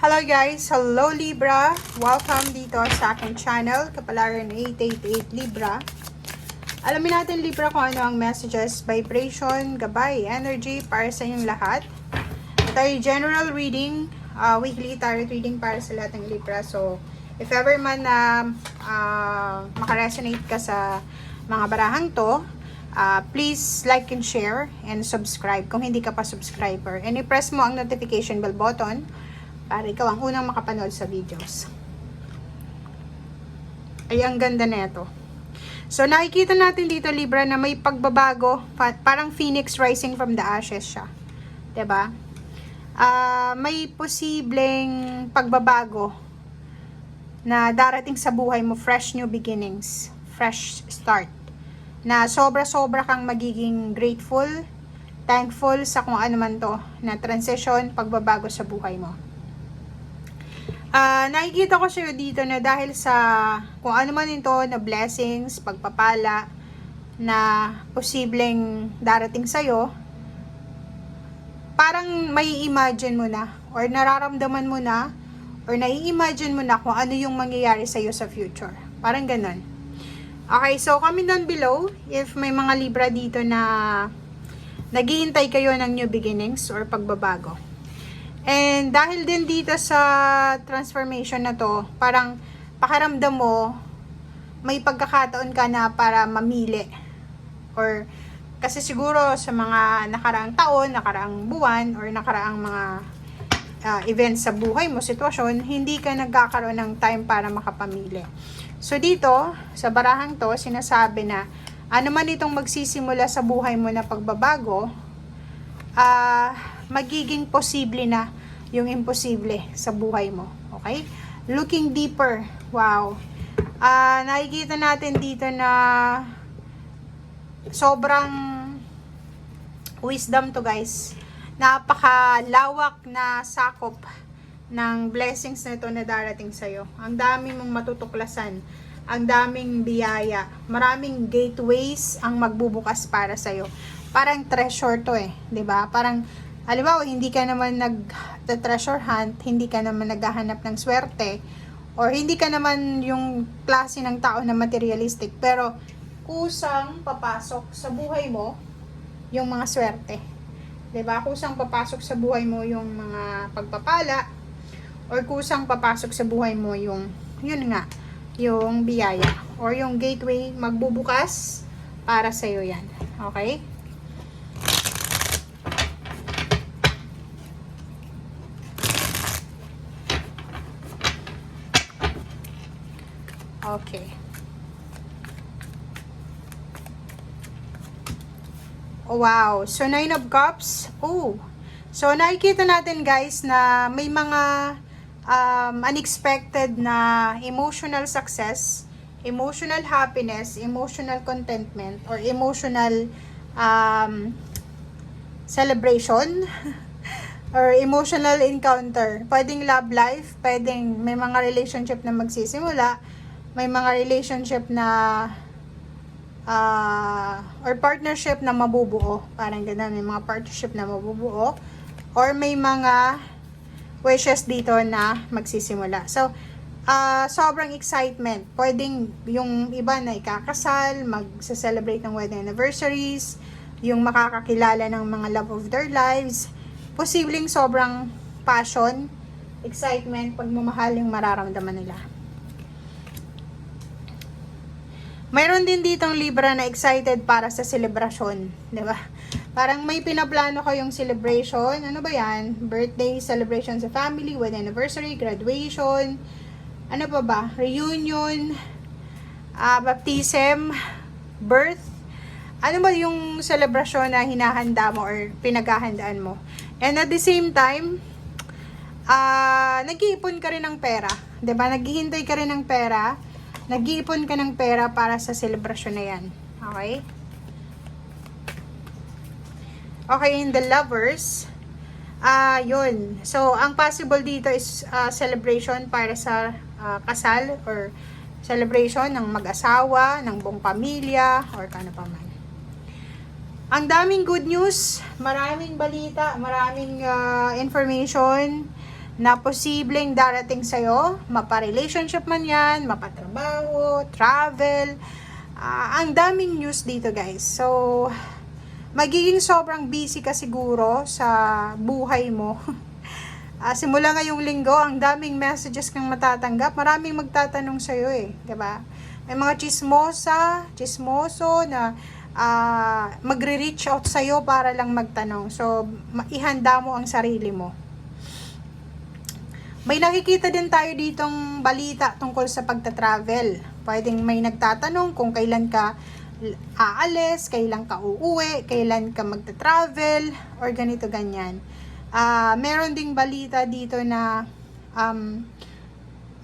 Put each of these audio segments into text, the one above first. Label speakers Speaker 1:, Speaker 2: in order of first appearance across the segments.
Speaker 1: Hello guys! Hello Libra! Welcome dito sa aking channel, Kapalaran 888 Libra. Alamin natin Libra kung ano ang messages, vibration, gabay, energy para sa inyong lahat. Ito ay general reading, weekly tarot reading para sa lahat ng Libra. So, if ever man na makaresonate ka sa mga barahang to, please like and share and subscribe kung hindi ka pa subscriber. And i-press mo ang notification bell button para ikaw ang unang makapanood sa videos. Ay, ang ganda nito. So, nakikita natin dito, Libra, na may pagbabago. Parang phoenix rising from the ashes siya. 'Di ba? May posibleng pagbabago na darating sa buhay mo. Fresh new beginnings. Fresh start. Na sobra-sobra kang magiging grateful, thankful sa kung ano man to, na transition, pagbabago sa buhay mo. Nakikita ko sa'yo dito na dahil sa kung ano man ito na blessings, pagpapala na posibleng darating sa'yo, parang may imagine mo na or nararamdaman mo na or nai-imagine mo na kung ano yung mangyayari sa'yo sa future. Parang ganun. Okay, so comment down below if may mga Libra dito na naghihintay kayo ng new beginnings or pagbabago. And dahil din dito sa transformation na to, parang pakiramdam mo, may pagkakataon ka na para mamili. Or, kasi siguro sa mga nakaraang taon, nakaraang buwan, or nakaraang mga events sa buhay mo, sitwasyon, hindi ka nagkakaroon ng time para makapamili. So dito, sa barahang to, sinasabi na, ano man itong magsisimula sa buhay mo na pagbabago, magiging posible na yung imposible sa buhay mo. Okay? Looking deeper. Wow. Nakikita natin dito na sobrang wisdom to guys. Napakalawak na sakop ng blessings na ito na darating sa'yo. Ang dami mong matutuklasan. Ang daming biyaya. Maraming gateways ang magbubukas para sa'yo. Parang treasure to eh, 'di ba? Parang halimbawa hindi ka naman nag-treasure hunt, hindi ka naman naghahanap ng swerte, or hindi ka naman yung klase ng tao na materialistic, pero kusang papasok sa buhay mo yung mga swerte. 'Di ba? Kusang papasok sa buhay mo yung mga pagpapala, or kusang papasok sa buhay mo yung yun nga, yung biyaya or yung gateway magbubukas para sa iyo 'yan. Okay? Okay. Oh, wow. So, 9 of Cups. Oh. So, nakikita natin guys na may mga unexpected na emotional success, emotional happiness, emotional contentment, or emotional celebration, or emotional encounter. Pwedeng love life, pwedeng may mga relationship na magsisimula, may mga relationship na or partnership na mabubuo, parang ganun, may mga partnership na mabubuo, or may mga wishes dito na magsisimula. So, sobrang excitement. Pwedeng yung iba na ikakasal, magse-celebrate ng wedding anniversaries, yung makakakilala ng mga love of their lives, posibleng sobrang passion, excitement, pagmamahal yung mararamdaman nila. Mayroon din ditong Libra na excited para sa celebration, 'di ba? Parang may pinaplano kayong celebration, ano ba 'yan? Birthday celebration sa family, wedding anniversary, graduation, ano pa ba? Reunion, baptism, birth. Ano ba yung celebration na hinahanda mo or pinaghahandaan mo? And at the same time, nag-iipon ka rin ng pera, 'di ba? Naghihintay ka rin ng pera. Nag-iipon ka ng pera para sa celebration na yan. Okay? Okay, in the lovers, yun. So, ang possible dito is celebration para sa kasal or celebration ng mag-asawa, ng buong pamilya, or kano pa man. Ang daming good news, maraming balita, maraming information na posibleng darating sa'yo, mapa-relationship man yan, mapatrabaho, travel, ang daming news dito guys. So, magiging sobrang busy ka siguro sa buhay mo. Simula ngayong linggo, ang daming messages kang matatanggap, maraming magtatanong sa'yo diba? May mga chismoso na magre-reach out sa'yo para lang magtanong. So, ihanda mo ang sarili mo. May nakikita din tayo ditong balita tungkol sa pagta-travel. Pwedeng may nagtatanong kung kailan ka aalis, kailan ka uuwi, kailan ka magta-travel, or ganito ganyan. Meron ding balita dito na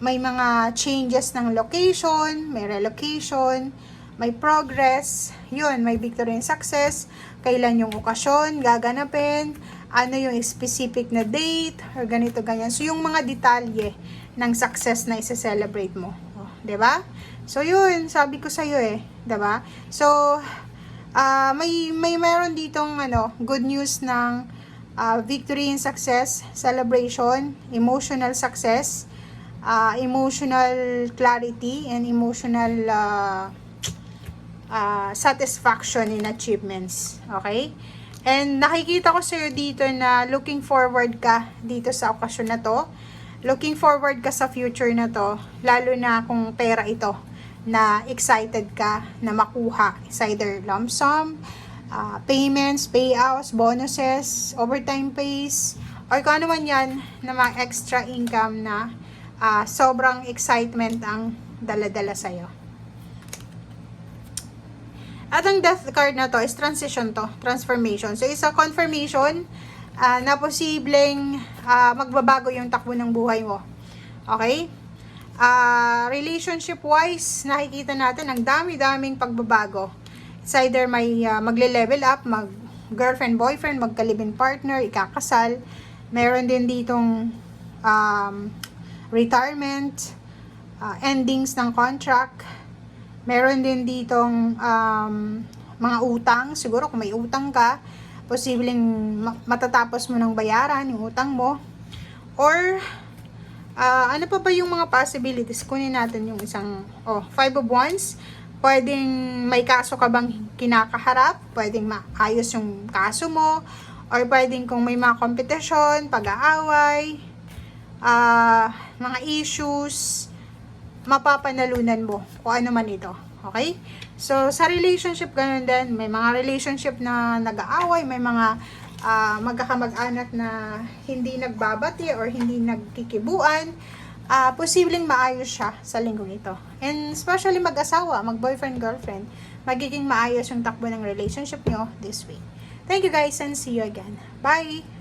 Speaker 1: may mga changes ng location, may relocation, may progress, yun, may victory and success, kailan yung okasyon gaganapin, ano yung specific na date, or ganito, ganyan. So, yung mga detalye ng success na isa-celebrate mo. Oh, 'di ba? So, yun, sabi ko sa'yo 'di ba? So, may meron ditong good news ng victory and success, celebration, emotional success, emotional clarity, and emotional satisfaction in achievements. Okay? And nakikita ko sa'yo dito na looking forward ka dito sa okasyon na to. Looking forward ka sa future na to. Lalo na kung pera ito na excited ka na makuha. It's either lump sum, payments, payouts, bonuses, overtime pays, or kung ano man yan na mga extra income na sobrang excitement ang dala-dala sa'yo. At ang death card na to is transition to, transformation. So, isa confirmation na posibleng magbabago yung takbo ng buhay mo. Okay? Relationship-wise, nakikita natin ang dami-daming pagbabago. It's either may magle-level up, mag-girlfriend, boyfriend, magka-live-in partner, ikakasal. Meron din ditong retirement, endings ng contract. Meron din ditong mga utang. Siguro kung may utang ka, posibleng matatapos mo ng bayaran yung utang mo. Or, ano pa ba yung mga possibilities? Kunin natin yung isang, Five of Wands. Pwedeng may kaso ka bang kinakaharap. Pwedeng maayos yung kaso mo. Or pwedeng kung may mga competition, pag-aaway, mga issues, mapapanalunan mo kung ano man ito. Okay? So, sa relationship, ganun din. May mga relationship na nag-aaway, may mga magkakamag-anak na hindi nagbabati or hindi nagkikibuan. Posibleng maayos siya sa linggong ito. And especially mag-asawa, mag-boyfriend, girlfriend, magiging maayos yung takbo ng relationship nyo this week. Thank you guys and see you again. Bye!